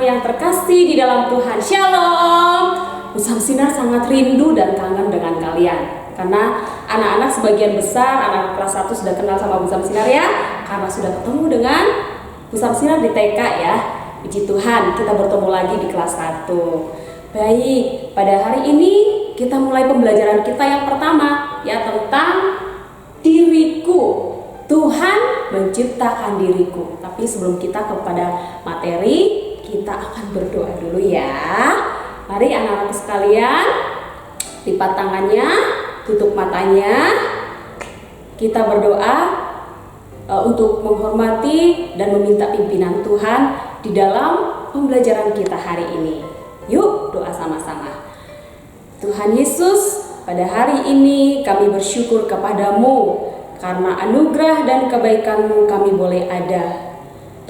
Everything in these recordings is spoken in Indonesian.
yang terkasih di dalam Tuhan. Shalom. Usam Sinar sangat rindu dan kangen dengan kalian. Karena anak-anak sebagian besar, anak kelas 1 sudah kenal sama Usam Sinar ya. Karena sudah ketemu dengan Usam Sinar di TK ya. Puji Tuhan, kita bertemu lagi di kelas 1. Baik, pada hari ini kita mulai pembelajaran kita yang pertama, ya, tentang diriku. Tuhan menciptakan diriku. Tapi sebelum kita kepada materi, kita akan berdoa dulu ya. Mari anak-anak sekalian, lipat tangannya, tutup matanya. Kita berdoa untuk menghormati dan meminta pimpinan Tuhan di dalam pembelajaran kita hari ini. Yuk doa sama-sama. Tuhan Yesus, pada hari ini kami bersyukur kepadamu karena anugerah dan kebaikan-Mu kami boleh ada.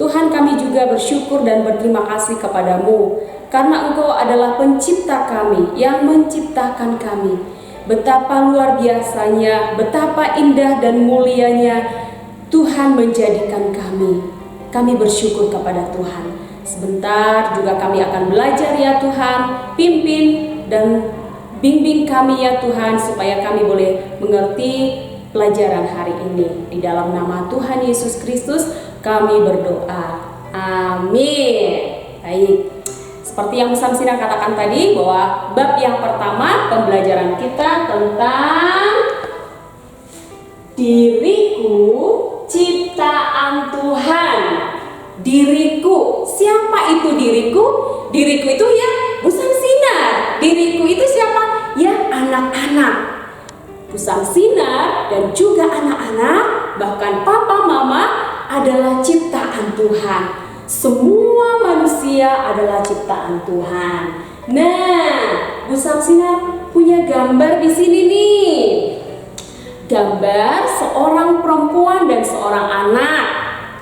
Tuhan, kami juga bersyukur dan berterima kasih kepadamu karena Engkau adalah pencipta kami yang menciptakan kami. Betapa luar biasanya, betapa indah dan mulianya Tuhan menjadikan kami. Kami bersyukur kepada Tuhan. Sebentar juga kami akan belajar ya Tuhan. Pimpin dan bimbing kami ya Tuhan supaya kami boleh mengerti pelajaran hari ini. Di dalam nama Tuhan Yesus Kristus kami berdoa. Amin. Baik. Seperti yang Usam Sinar katakan tadi bahwa bab yang pertama pembelajaran kita tentang diriku ciptaan Tuhan. Diriku. Siapa itu diriku? Diriku itu ya Usam Sinar. Diriku itu siapa? Ya anak-anak. Usam Sinar dan juga anak-anak, bahkan papa mama adalah ciptaan Tuhan. Semua manusia adalah ciptaan Tuhan. Nah, Usam Sinar punya gambar di sini nih. Gambar seorang perempuan dan seorang anak.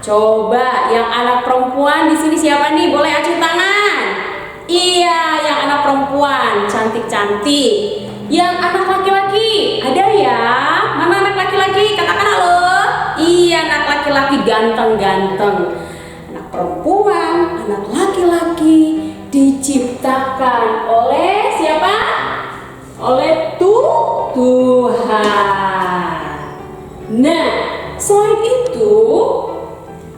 Coba yang anak perempuan di sini siapa nih? Boleh acung tangan. Iya, yang anak perempuan cantik-cantik. Yang anak laki-laki ada ya? Mana anak laki-laki? Katakan halo. Iya, anak laki-laki ganteng-ganteng. Anak perempuan, anak laki-laki diciptakan oleh siapa? Oleh Tuhan. Nah, selain itu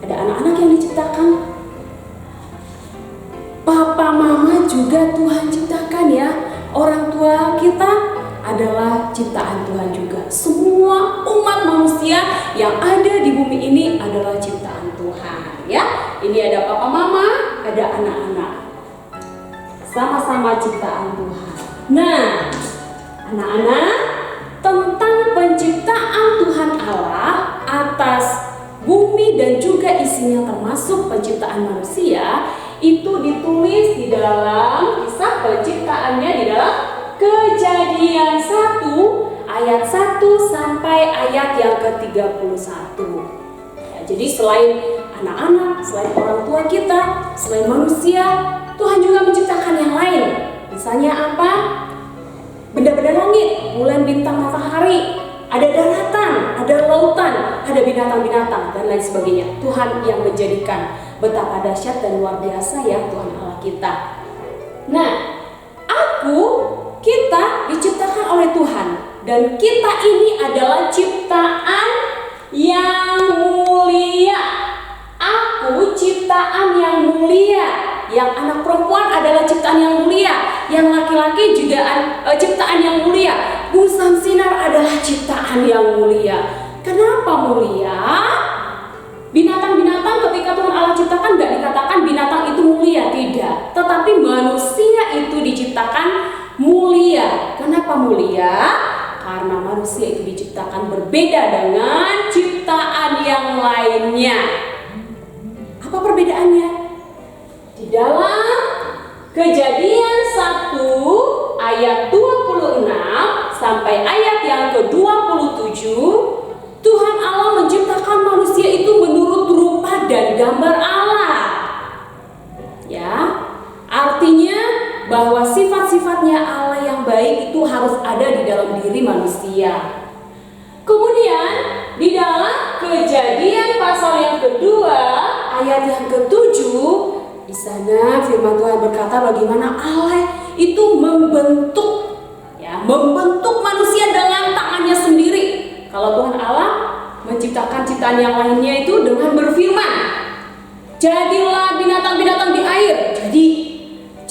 ada anak-anak yang diciptakan. Papa mama juga Tuhan ciptakan ya. Orang tua kita adalah ciptaan Tuhan juga. Semua umat manusia yang ada di bumi ini adalah ciptaan Tuhan ya. Ini ada papa mama, ada anak-anak. Sama-sama ciptaan Tuhan. Nah, anak-anak, tentang penciptaan Tuhan Allah atas bumi dan juga isinya termasuk penciptaan manusia itu ditulis di dalam kisah penciptaannya di dalam Kejadian 1 ayat 1 sampai ayat yang ke-31. Ya, jadi selain anak-anak, selain orang tua kita, selain manusia, Tuhan juga menciptakan yang lain. Misalnya apa? Benda-benda langit, bulan, bintang, matahari, ada daratan, ada lautan, ada binatang-binatang dan lain sebagainya. Tuhan yang menjadikan. Betapa dahsyat dan luar biasa ya Tuhan Allah kita. Nah, kita diciptakan oleh Tuhan. Dan kita ini adalah ciptaan yang mulia. Aku ciptaan yang mulia. Yang anak perempuan adalah ciptaan yang mulia. Yang laki-laki juga ciptaan yang mulia. Usam Sinar adalah ciptaan yang mulia. Kenapa mulia? Binatang-binatang ketika Tuhan Allah ciptakan gak dikatakan binatang itu mulia, tidak. Tetapi manusia itu diciptakan mulia. Kenapa mulia? Karena manusia itu diciptakan berbeda dengan ciptaan yang lainnya. Apa perbedaannya? Di dalam Kejadian 1 ayat 26 sampai ayat yang ke-27, Tuhan Allah menciptakan manusia itu menurut rupa dan gambar Allah. Ya, artinya bahwa sifat-sifatnya Allah yang baik itu harus ada di dalam diri manusia. Kemudian di dalam Kejadian pasal yang kedua ayat yang ke-7 Di sana firman Tuhan berkata bagaimana Allah itu membentuk manusia dengan tangannya sendiri. Kalau Tuhan Allah menciptakan ciptaan yang lainnya itu dengan berfirman, jadilah binatang-binatang di air,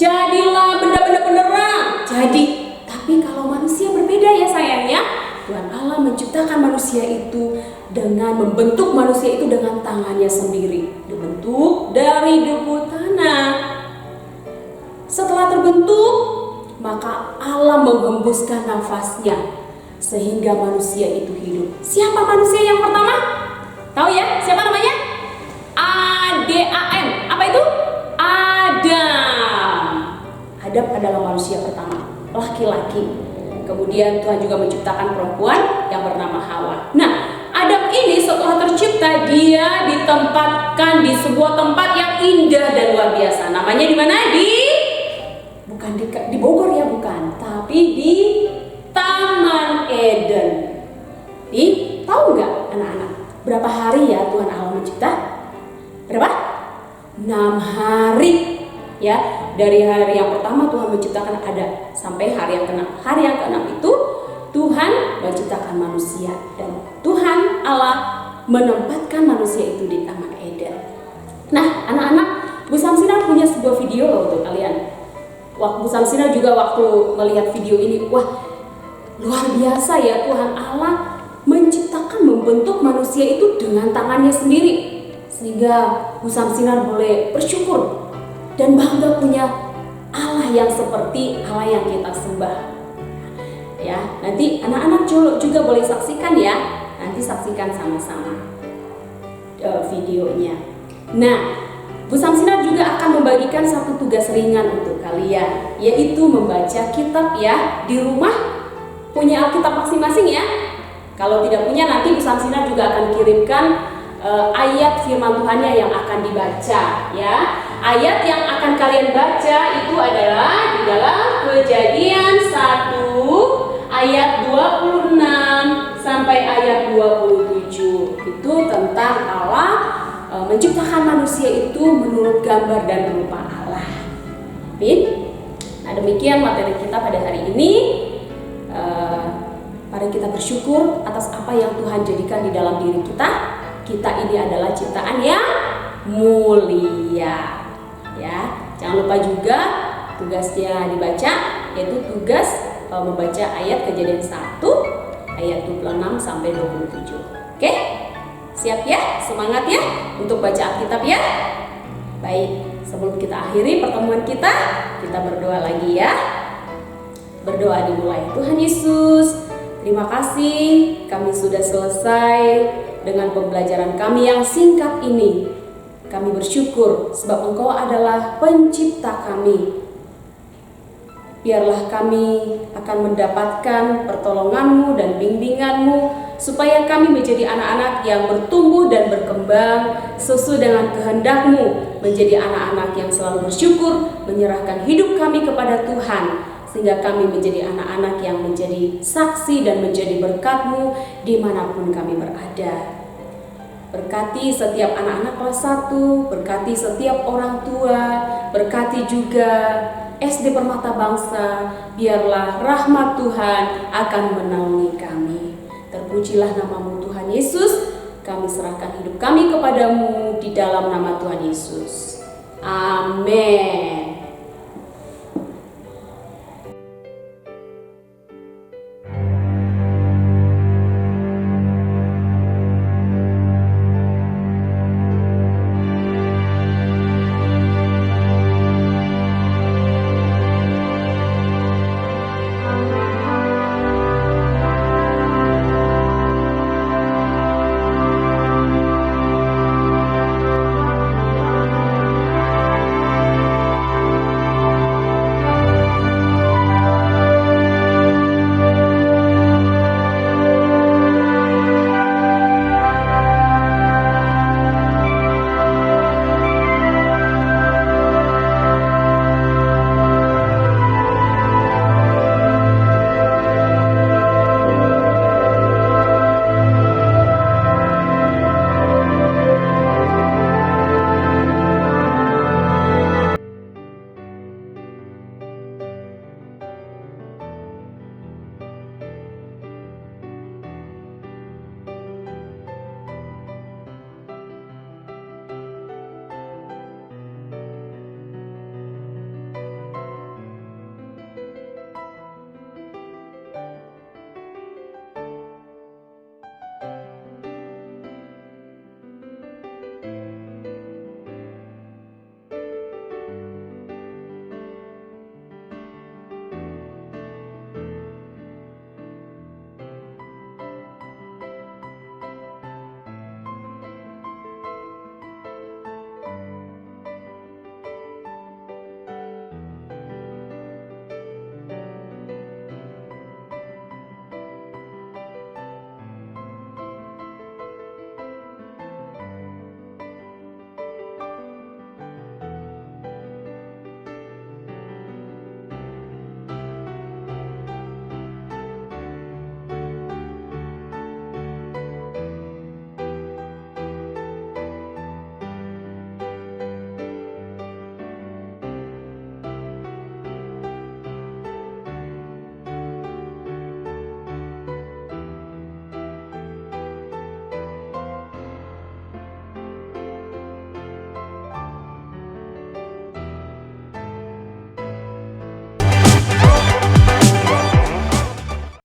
jadilah benda-benda penerang, jadi. Tapi kalau manusia berbeda ya sayangnya. Tuhan Allah menciptakan manusia itu dengan membentuk manusia itu dengan tangannya sendiri, dibentuk dari debu tanah. Setelah terbentuk, maka Allah menghembuskan nafasnya sehingga manusia itu hidup. Siapa manusia yang pertama? Tahu ya? Siapa namanya? Adam. Apa itu? Adam. Adam adalah manusia pertama, laki-laki. Kemudian Tuhan juga menciptakan perempuan yang bernama Hawa. Nah, Adam ini setelah tercipta, dia ditempatkan di sebuah tempat yang indah dan luar biasa. Namanya di mana? Bukan di Bogor ya, bukan, tapi di Taman Eden. Tahu nggak anak-anak? Berapa hari ya Tuhan Allah mencipta? Berapa? 6 hari. Ya, dari hari yang pertama Tuhan menciptakan Adam sampai hari yang ke-6. Hari yang ke-6 itu Tuhan menciptakan manusia dan Tuhan Allah menempatkan manusia itu di Taman Eden. Nah, anak-anak, Bu Samsinar punya sebuah video loh untuk kalian. Bu Samsinar juga waktu melihat video ini, wah, luar biasa ya, Tuhan Allah menciptakan, membentuk manusia itu dengan tangannya sendiri. Sehingga Bu Samsinar boleh bersyukur dan bangga punya Allah yang seperti Allah yang kita sembah. Ya, nanti anak-anak juga boleh saksikan ya. Nanti saksikan sama-sama videonya. Nah, Bu Samsinar juga akan membagikan satu tugas ringan untuk kalian, yaitu membaca kitab ya. Di rumah punya Alkitab masing-masing ya. Kalau tidak punya, nanti Bu Samsinar juga akan kirimkan ayat firman Tuhannya yang akan dibaca ya. Ayat yang akan kalian baca itu adalah di dalam Kejadian 1 ayat 26 sampai ayat 27. Itu tentang Allah menciptakan manusia itu menurut gambar dan rupa Allah. Nah, demikian materi kita pada hari ini. Mari kita bersyukur atas apa yang Tuhan jadikan di dalam diri kita. Kita ini adalah ciptaan yang mulia. Ya, jangan lupa juga tugasnya dibaca, yaitu tugas membaca ayat Kejadian 1 ayat 26 sampai 27. Oke? Siap ya? Semangat ya untuk baca Alkitab ya. Baik, sebelum kita akhiri pertemuan kita berdoa lagi ya. Berdoa dimulai. Tuhan Yesus, terima kasih kami sudah selesai dengan pembelajaran kami yang singkat ini. Kami bersyukur sebab Engkau adalah pencipta kami. Biarlah kami akan mendapatkan pertolongan-Mu dan bimbingan-Mu, supaya kami menjadi anak-anak yang bertumbuh dan berkembang sesuai dengan kehendak-Mu, menjadi anak-anak yang selalu bersyukur, menyerahkan hidup kami kepada Tuhan, sehingga kami menjadi anak-anak yang menjadi saksi dan menjadi berkat-Mu dimanapun kami berada. Berkati setiap anak-anak kelas 1, berkati setiap orang tua, berkati juga SD Permata Bangsa. Biarlah rahmat Tuhan akan menaungi kami. Terpujilah nama-Mu Tuhan Yesus. Kami serahkan hidup kami kepadamu di dalam nama Tuhan Yesus. Amin.